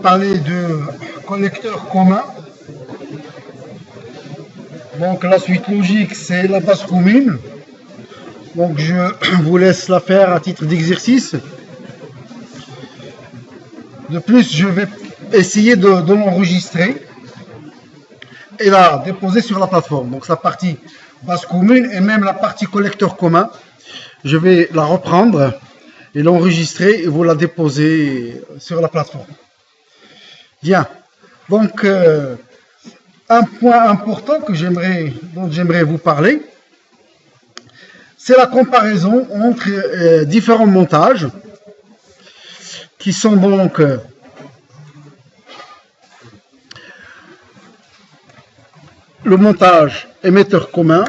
parler de collecteur commun. Donc la suite logique, c'est la base commune. Donc je vous laisse la faire à titre d'exercice. De plus, je vais essayer de l'enregistrer et la déposer sur la plateforme. Donc la partie base commune et même la partie collecteur commun, je vais la reprendre et l'enregistrer et vous la déposer sur la plateforme. Bien. Donc un point important dont j'aimerais vous parler, c'est la comparaison entre différents montages qui sont donc le montage émetteur commun,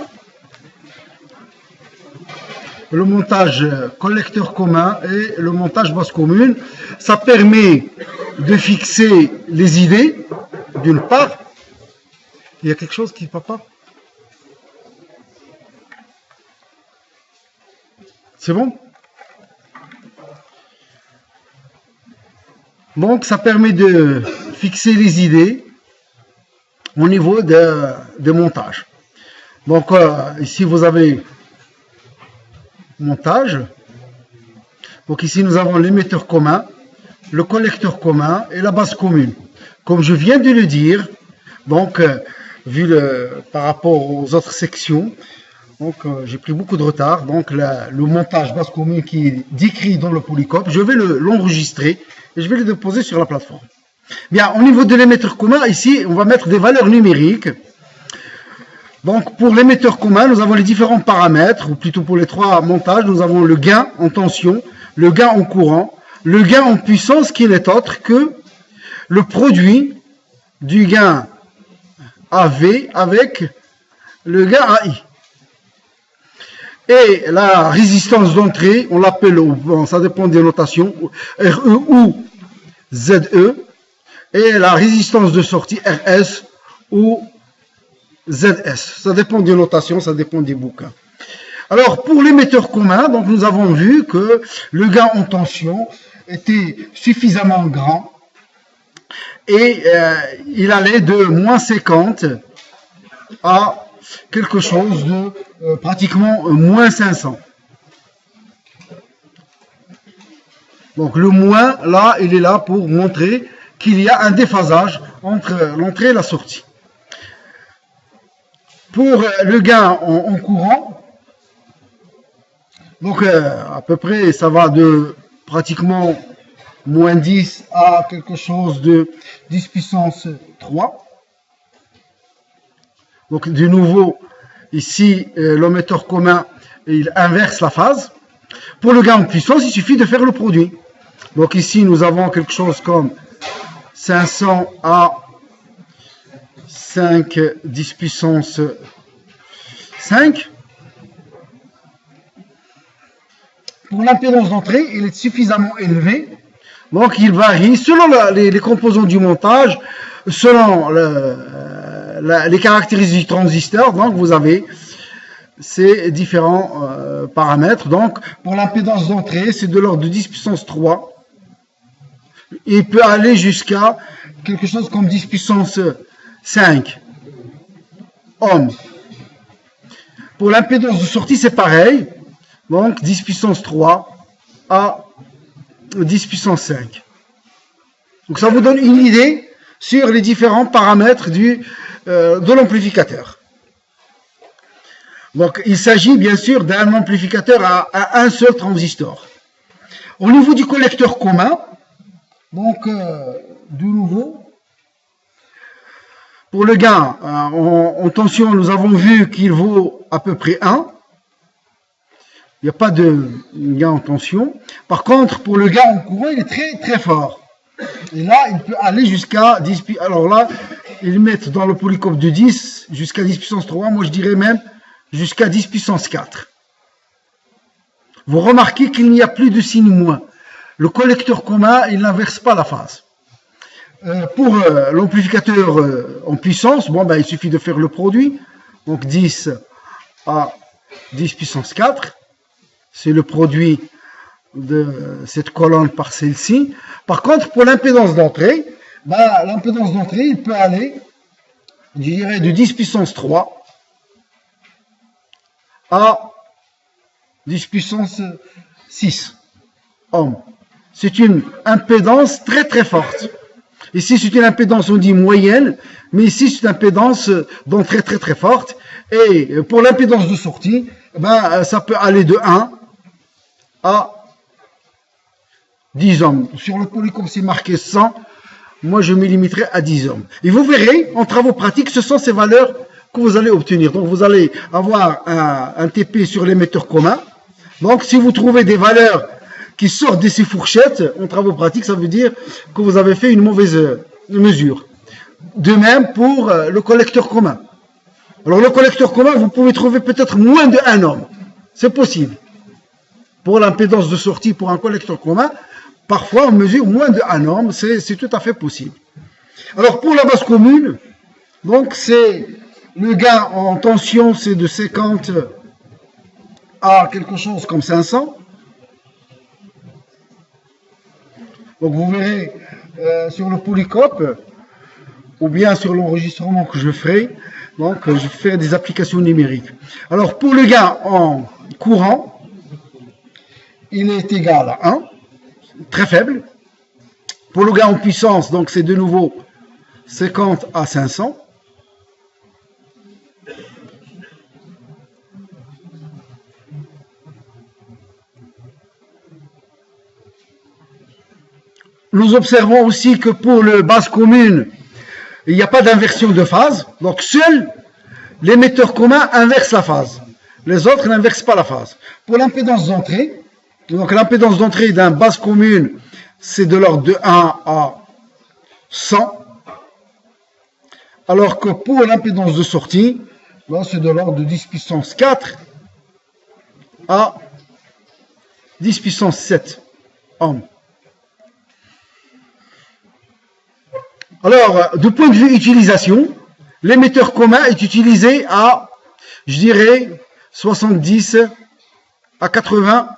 le montage collecteur commun et le montage base commune. Ça permet de fixer les idées, d'une part. Il y a quelque chose qui ne va pas? C'est bon? Donc ça permet de fixer les idées au niveau de montage. Donc ici vous avez montage. Donc ici nous avons l'émetteur commun, le collecteur commun et la base commune. Comme je viens de le dire, donc par rapport aux autres sections, donc j'ai pris beaucoup de retard. Donc le montage base commune qui est décrit dans le polycope, je vais l'enregistrer et je vais le déposer sur la plateforme. Bien, au niveau de l'émetteur commun, ici on va mettre des valeurs numériques. Donc pour l'émetteur commun, nous avons les différents paramètres, ou plutôt pour les trois montages, nous avons le gain en tension, le gain en courant, le gain en puissance qui n'est autre que le produit du gain AV avec le gain AI. Et la résistance d'entrée, on l'appelle, ça dépend des notations, RE ou ZE, et la résistance de sortie RS ou ZS. Ça dépend des notations, ça dépend des bouquins. Alors, pour l'émetteur commun, donc nous avons vu que le gain en tension était suffisamment grand et il allait de moins 50 à quelque chose de pratiquement moins 500. Donc le moins, là, il est là pour montrer qu'il y a un déphasage entre l'entrée et la sortie. Pour le gain en courant, donc à peu près ça va de pratiquement moins 10 à quelque chose de 10 puissance 3. Donc de nouveau, ici l'émetteur commun, il inverse la phase. Pour le gain en puissance, il suffit de faire le produit. Donc ici nous avons quelque chose comme 500 à 5 10 puissance 5. Pour l'impédance d'entrée, il est suffisamment élevé. Donc il varie selon les composants du montage, selon les caractéristiques du transistor. Donc vous avez ces différents paramètres. Donc pour l'impédance d'entrée, c'est de l'ordre de 10 puissance 3. Il peut aller jusqu'à quelque chose comme 10 puissance 5 ohms. Pour l'impédance de sortie, c'est pareil. Donc 10 puissance 3 à 10 puissance 5. Donc ça vous donne une idée sur les différents paramètres de l'amplificateur. Donc il s'agit bien sûr d'un amplificateur à un seul transistor. Au niveau du collecteur commun, donc de nouveau, pour le gain en tension, nous avons vu qu'il vaut à peu près 1. Il n'y a pas de gain en tension. Par contre, pour le gain en courant, il est très très fort. Et là, il peut aller jusqu'à 10. Alors là, ils mettent dans le polycope de 10 jusqu'à 10 puissance 3. Moi, je dirais même jusqu'à 10 puissance 4. Vous remarquez qu'il n'y a plus de signe moins. Le collecteur commun, il n'inverse pas la phase. Pour l'amplificateur en puissance, bon, ben, il suffit de faire le produit. Donc 10 à 10 puissance 4. C'est le produit de cette colonne par celle-ci. Par contre, pour l'impédance d'entrée, ben, l'impédance d'entrée, il peut aller, je dirais, de 10 puissance 3 à 10 puissance 6 ohms. C'est une impédance très très forte. Ici, c'est une impédance, on dit moyenne, mais ici, c'est une impédance d'entrée très très forte. Et pour l'impédance de sortie, ben, ça peut aller de 1 à 10 ohms. Sur le polycom, c'est marqué 100. Moi, je me limiterai à 10 ohms. Et vous verrez, en travaux pratiques, ce sont ces valeurs que vous allez obtenir. Donc, vous allez avoir un TP sur l'émetteur commun. Donc, si vous trouvez des valeurs qui sortent de ces fourchettes, en travaux pratiques, ça veut dire que vous avez fait une mauvaise mesure. De même pour le collecteur commun. Alors, le collecteur commun, vous pouvez trouver peut-être moins de 1 ohm. C'est possible. Pour l'impédance de sortie pour un collecteur commun, parfois on mesure moins de 1 ohm, c'est tout à fait possible. Alors, pour la base commune, donc c'est le gain en tension, c'est de 50 à quelque chose comme 500. Donc vous verrez sur le polycope ou bien sur l'enregistrement que je ferai, donc je ferai des applications numériques. Alors pour le gain en courant, il est égal à 1, très faible. Pour le gain en puissance, donc c'est de nouveau 50 à 500. Nous observons aussi que pour le base commune, il n'y a pas d'inversion de phase. Donc, seul l'émetteur commun inverse la phase. Les autres n'inversent pas la phase. Pour l'impédance d'entrée, donc l'impédance d'entrée d'un base commune, c'est de l'ordre de 1 à 100. Alors que pour l'impédance de sortie, là, c'est de l'ordre de 10 puissance 4 à 10 puissance 7 ohms. Alors, du point de vue utilisation, l'émetteur commun est utilisé à, je dirais, 70 à 80%.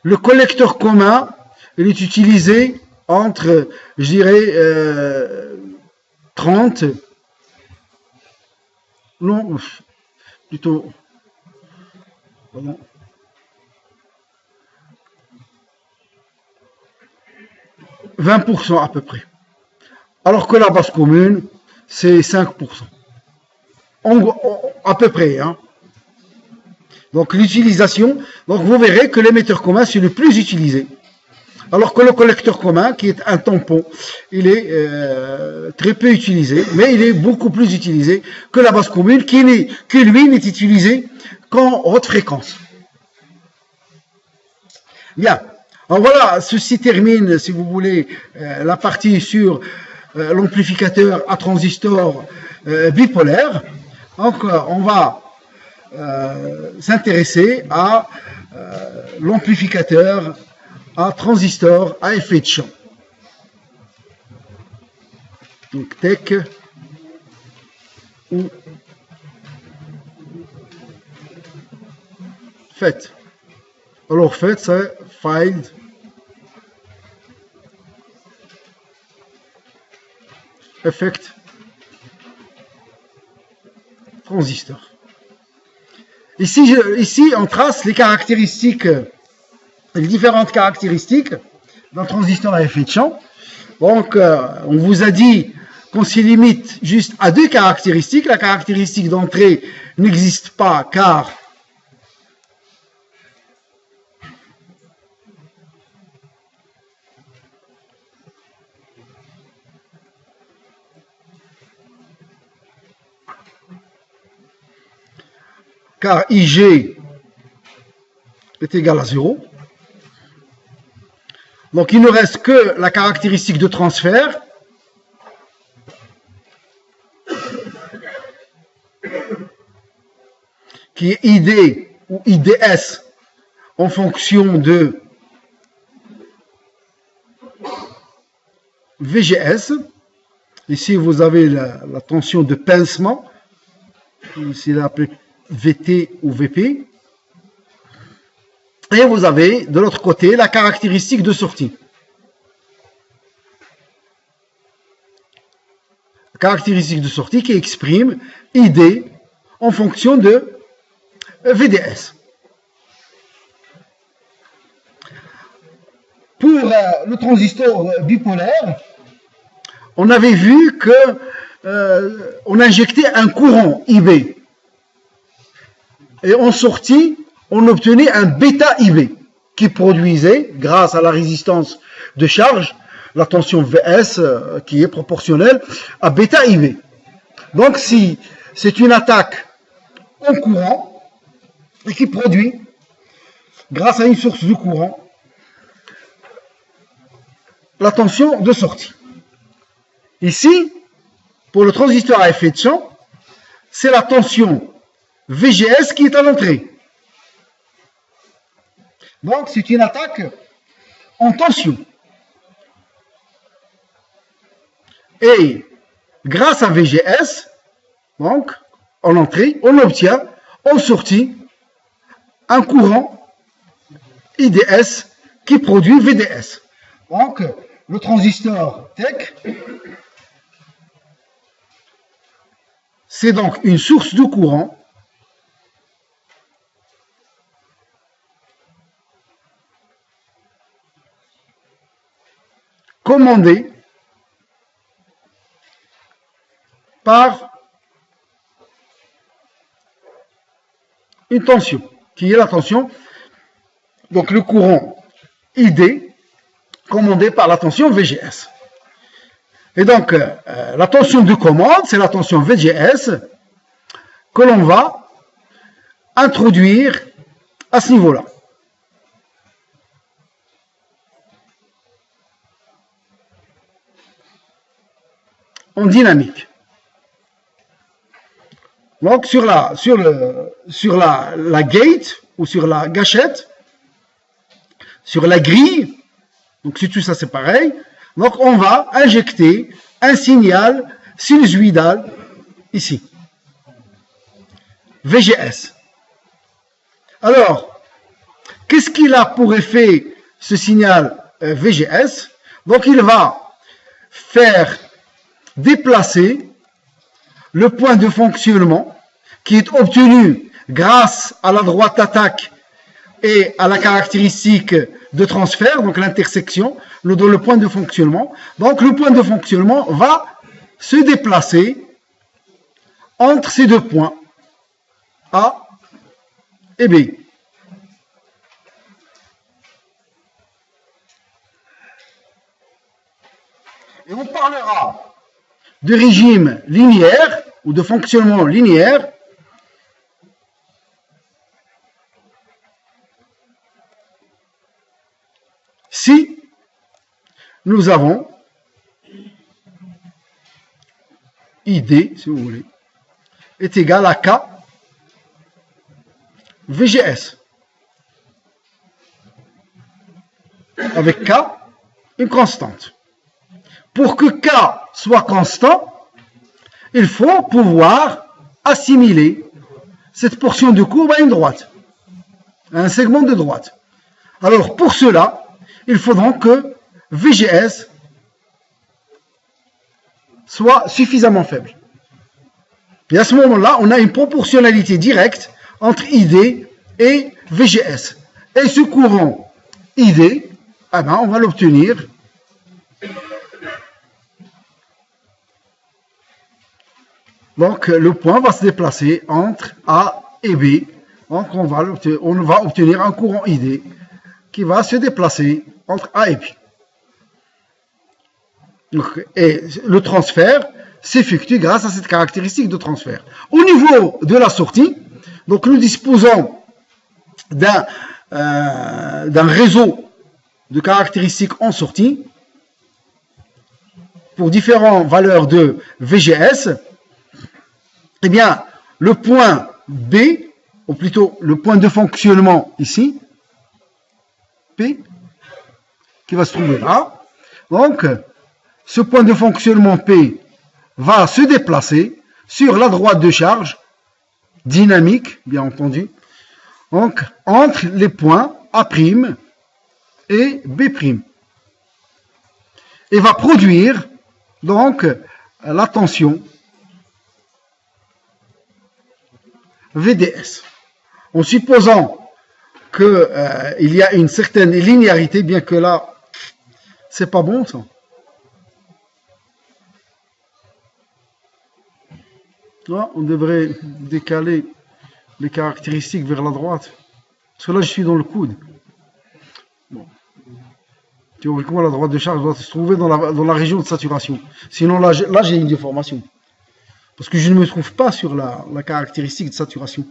Le collecteur commun, il est utilisé entre, je dirais, 30, non, plutôt, pardon, 20% à peu près. Alors que la base commune, c'est 5%. À peu près. Hein. Donc l'utilisation, donc vous verrez que l'émetteur commun, c'est le plus utilisé. Alors que le collecteur commun, qui est un tampon, il est très peu utilisé, mais il est beaucoup plus utilisé que la base commune, qui lui n'est utilisé qu'en haute fréquence. Bien. Alors voilà, ceci termine, si vous voulez, la partie sur l'amplificateur à transistor bipolaire. Donc, on va s'intéresser à l'amplificateur à transistor à effet de champ. Donc, TEC ou FET. Alors, FET, c'est Field Effect Transistor. Ici, on trace les caractéristiques, les différentes caractéristiques d'un transistor à effet de champ. Donc, on vous a dit qu'on s'y limite juste à deux caractéristiques. La caractéristique d'entrée n'existe pas car IG est égal à 0. Donc il ne reste que la caractéristique de transfert. Qui est ID ou IDS en fonction de VGS. Ici vous avez la tension de pincement. Ici l'appelé VT ou VP. Et vous avez de l'autre côté la caractéristique de sortie. caractéristique de sortie qui exprime ID en fonction de VDS. Pour le transistor bipolaire, on avait vu que on injectait un courant IB. Et en sortie, on obtenait un bêta IB qui produisait, grâce à la résistance de charge, la tension VS qui est proportionnelle à bêta IB. Donc si c'est une attaque en courant et qui produit, grâce à une source de courant, la tension de sortie. Ici, pour le transistor à effet de champ, c'est la tension VGS qui est à l'entrée. Donc c'est une attaque en tension. Et grâce à VGS, donc en entrée, on obtient en sortie un courant IDS qui produit VDS. Donc le transistor TEC, c'est donc une source de courant commandée par une tension, qui est la tension, donc le courant ID, commandé par la tension VGS. Et donc, la tension de commande, c'est la tension VGS que l'on va introduire à ce niveau-là. En dynamique. Donc sur la gate ou sur la gâchette, sur la grille, donc si tout ça c'est pareil, donc on va injecter un signal sinusoïdal ici, VGS. Alors, qu'est-ce qu'il a pour effet ce signal VGS? Donc il va faire déplacer le point de fonctionnement qui est obtenu grâce à la droite d'attaque et à la caractéristique de transfert, donc l'intersection, le point de fonctionnement. Donc le point de fonctionnement va se déplacer entre ces deux points, A et B. Et on parlera de régime linéaire ou de fonctionnement linéaire si nous avons ID, si vous voulez, est égal à K VGS. Avec K, une constante. Pour que K soit constant, il faut pouvoir assimiler cette portion de courbe à une droite, à un segment de droite. Alors pour cela, il faudra que VGS soit suffisamment faible. Et à ce moment-là, on a une proportionnalité directe entre ID et VGS. Et ce courant ID, on va l'obtenir donc le point va se déplacer entre A et B. Donc on va obtenir un courant ID qui va se déplacer entre A et B. Donc, et le transfert s'effectue grâce à cette caractéristique de transfert. Au niveau de la sortie, donc nous disposons d'un réseau de caractéristiques en sortie pour différentes valeurs de VGS. Eh bien, le point B, ou plutôt le point de fonctionnement ici, P, qui va se trouver là. Donc, ce point de fonctionnement P va se déplacer sur la droite de charge, dynamique, bien entendu, donc entre les points A' et B'. Et va produire donc la tension VDS. En supposant qu'il y a une certaine linéarité, bien que là, c'est pas bon ça. Là, on devrait décaler les caractéristiques vers la droite. Parce que là, je suis dans le coude. Bon. Théoriquement, la droite de charge doit se trouver dans la région de saturation. Sinon, là j'ai une déformation. Parce que je ne me trouve pas sur la caractéristique de saturation.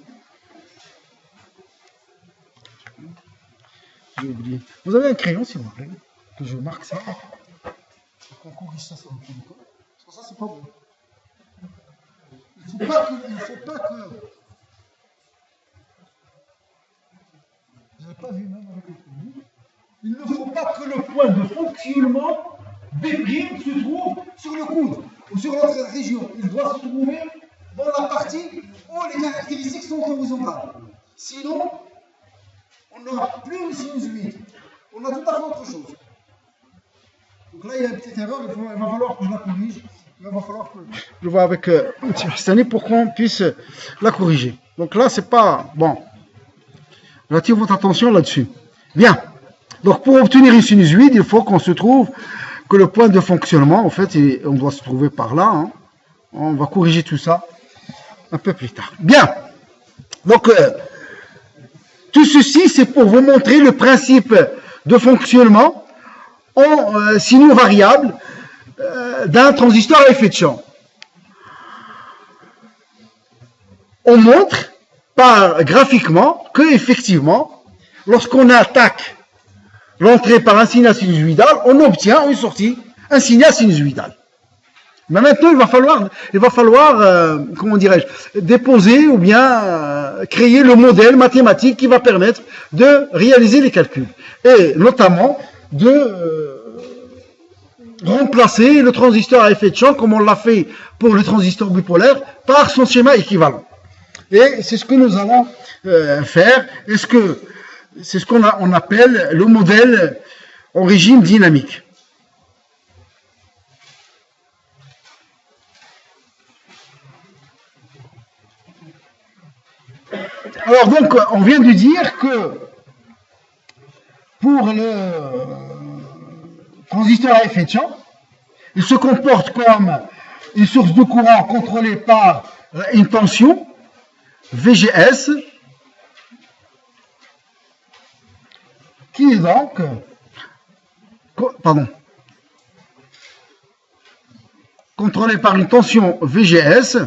J'ai oublié. Vous avez un crayon, s'il vous plaît, que je marque ça. Qu'on corrige ça sur le protocole. Parce que ça, c'est pas bon. Il ne faut pas que... Vous n'avez pas vu même avec le premier. Il ne faut pas que le point de fonctionnement B' se trouve sur le coude ou sur l'autre région. Il doit se trouver dans la partie où les caractéristiques sont horizontales. Sinon, on n'aura plus une sinusoïde. On a tout à fait autre chose. Donc là, il y a une petite erreur. Il va falloir que je la corrige. Il va falloir que je vois avec Stani pour qu'on puisse la corriger. Donc là, c'est pas bon. J'attire votre attention là-dessus. Bien. Donc pour obtenir une sinusoïde, il faut qu'on se trouve que le point de fonctionnement, en fait, on doit se trouver par là. Hein. On va corriger tout ça un peu plus tard. Bien. Donc tout ceci, c'est pour vous montrer le principe de fonctionnement en signaux variables d'un transistor à effet de champ. On montre graphiquement que effectivement, lorsqu'on attaque l'entrée par un signal sinusoïdal, on obtient une sortie, un signal sinusoïdal. Mais maintenant, il va falloir comment dirais-je, déposer ou bien créer le modèle mathématique qui va permettre de réaliser les calculs. Et notamment de remplacer le transistor à effet de champ, comme on l'a fait pour le transistor bipolaire, par son schéma équivalent. Et c'est ce que nous allons faire. C'est ce qu'on appelle le modèle en régime dynamique. Alors donc, on vient de dire que pour le transistor à effet de champ, il se comporte comme une source de courant contrôlée par une tension VGS qui est donc contrôlée par une tension VGS.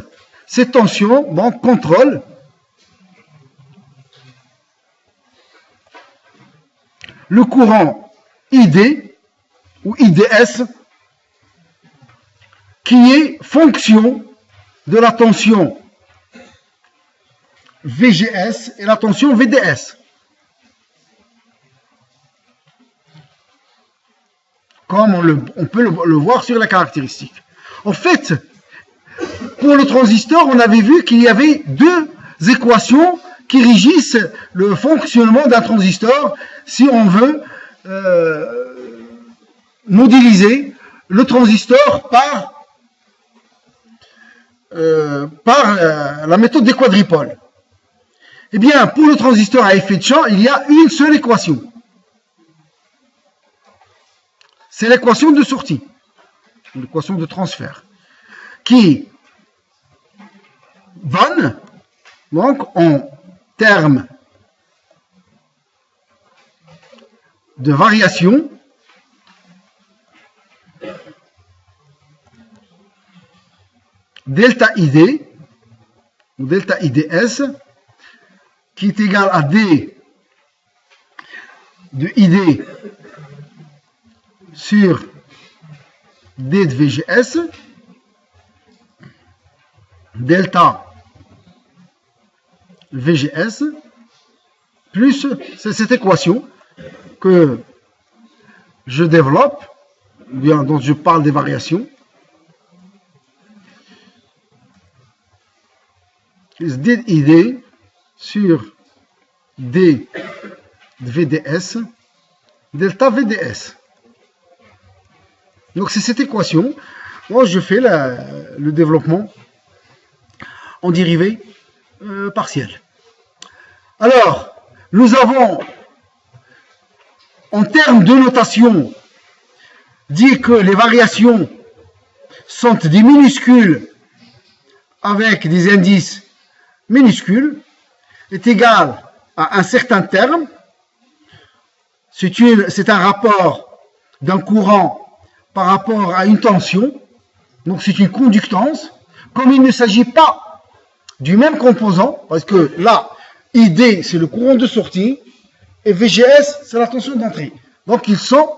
Cette tension donc contrôle le courant ID ou IDS qui est fonction de la tension VGS et la tension VDS. Comme on peut le voir sur la caractéristique. En fait, pour le transistor, on avait vu qu'il y avait deux équations qui régissent le fonctionnement d'un transistor si on veut modéliser le transistor par la méthode des quadripoles. Eh bien, pour le transistor à effet de champ, il y a une seule équation. C'est l'équation de sortie, l'équation de transfert, qui donne, donc, en termes de variation, delta ID, ou delta IDS, qui est égal à D de ID sur D de VGS, delta VGS, plus c'est cette équation que je développe, bien dont je parle des variations, D ID sur D de VDS, delta VDS. Donc c'est cette équation Moi, je fais le développement en dérivé partiel. Alors, nous avons, en termes de notation, dit que les variations sont des minuscules avec des indices minuscules, est égal à un certain terme. C'est un rapport d'un courant par rapport à une tension. Donc c'est une conductance. Comme il ne s'agit pas du même composant, parce que là, ID c'est le courant de sortie et VGS c'est la tension d'entrée. Donc ils sont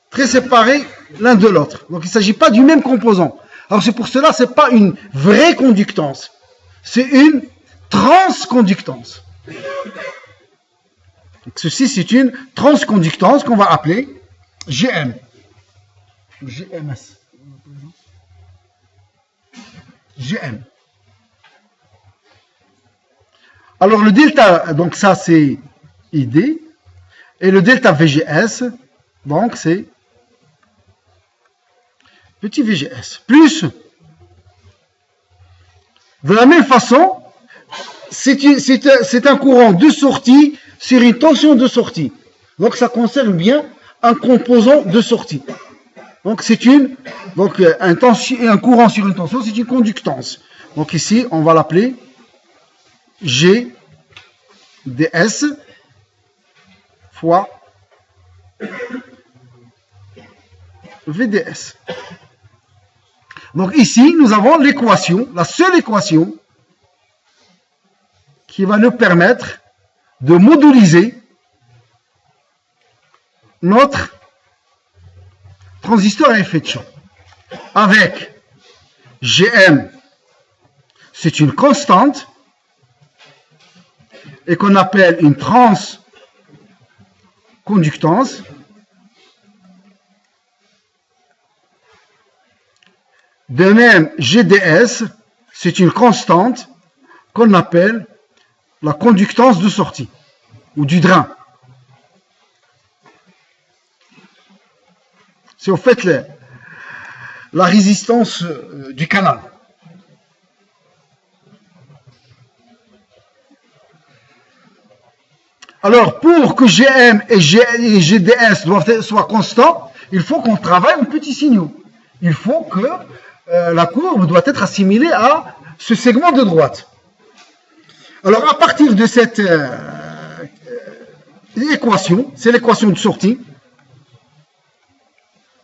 très séparés l'un de l'autre. Donc il ne s'agit pas du même composant. Alors c'est pour cela que ce n'est pas une vraie conductance. C'est une transconductance. Donc ceci c'est une transconductance qu'on va appeler GM. GMS. GM. Alors le delta, donc ça c'est ID, et le delta VGS, donc c'est petit VGS. Plus, de la même façon, c'est un courant de sortie sur une tension de sortie. Donc ça concerne bien un composant de sortie. Donc c'est un courant sur une tension, c'est une conductance. Donc ici, on va l'appeler GDS fois VDS. Donc ici, nous avons l'équation, la seule équation qui va nous permettre de modéliser notre transistor à effet de champ. Avec GM, c'est une constante et qu'on appelle une transconductance. De même, GDS, c'est une constante qu'on appelle la conductance de sortie ou du drain. C'est en fait la résistance du canal. Alors, pour que GM et GDS soient constants, il faut qu'on travaille en petits signaux. Il faut que la courbe doit être assimilée à ce segment de droite. Alors, à partir de cette équation, c'est l'équation de sortie.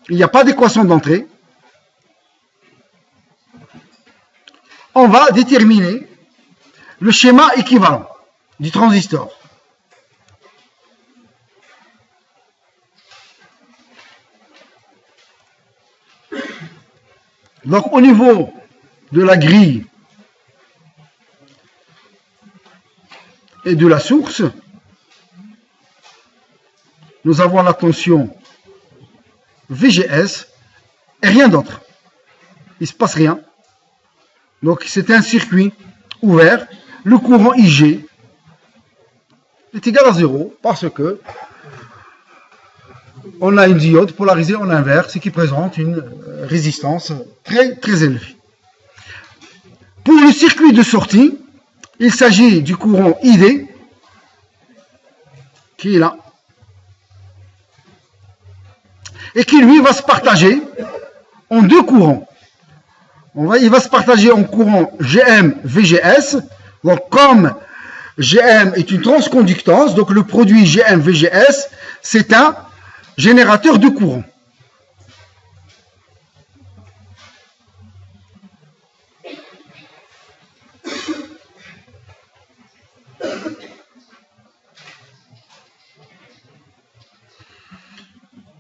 Il n'y a pas d'équation d'entrée. On va déterminer le schéma équivalent du transistor. Donc au niveau de la grille et de la source, nous avons la tension VGS et rien d'autre. Il ne se passe rien. Donc c'est un circuit ouvert. Le courant IG est égal à 0 parce que on a une diode polarisée en inverse qui présente une résistance très très élevée. Pour le circuit de sortie, il s'agit du courant ID qui est là et qui lui va se partager en deux courants. Il va se partager en courant GM-VGS. Donc comme GM est une transconductance, donc le produit GM-VGS, c'est un générateur de courant.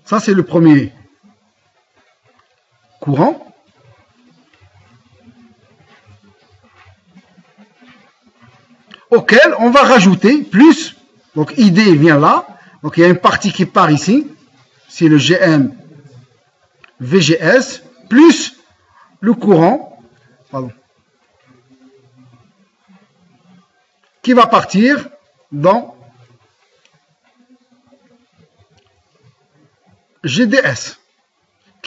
Ça, c'est le premier courant. Auquel on va rajouter plus. Donc, ID vient là. Donc, il y a une partie qui part ici. C'est le GM VGS plus le courant qui va partir dans GDS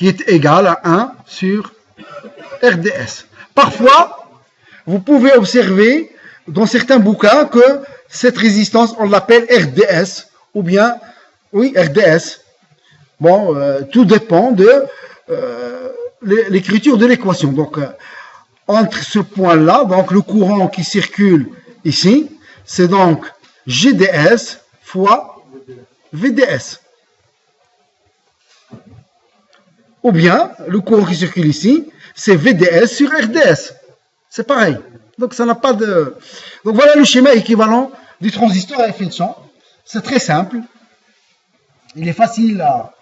qui est égal à 1 sur RDS. Parfois, vous pouvez observer dans certains bouquins que cette résistance, on l'appelle RDS, ou bien, oui, RDS. Bon, tout dépend de l'écriture de l'équation. Donc, entre ce point-là, donc le courant qui circule ici, c'est donc GDS fois VDS. Ou bien, le courant qui circule ici, c'est VDS sur RDS. C'est pareil. Donc, ça n'a pas de... Donc, voilà le schéma équivalent du transistor à effet de champ. C'est très simple. Il est facile à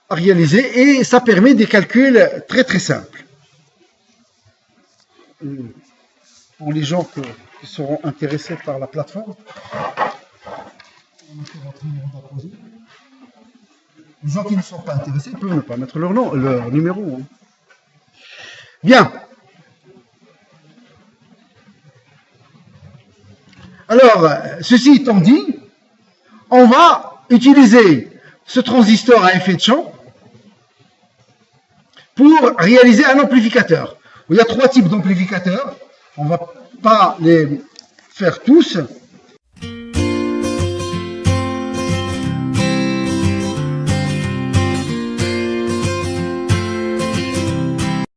réaliser et ça permet des calculs très très simples. Pour les gens qui seront intéressés par la plateforme, les gens qui ne sont pas intéressés peuvent ne pas mettre leur nom, leur numéro. Hein. Bien. Alors, ceci étant dit, on va utiliser ce transistor à effet de champ pour réaliser un amplificateur. Il y a 3 types d'amplificateurs. On ne va pas les faire tous.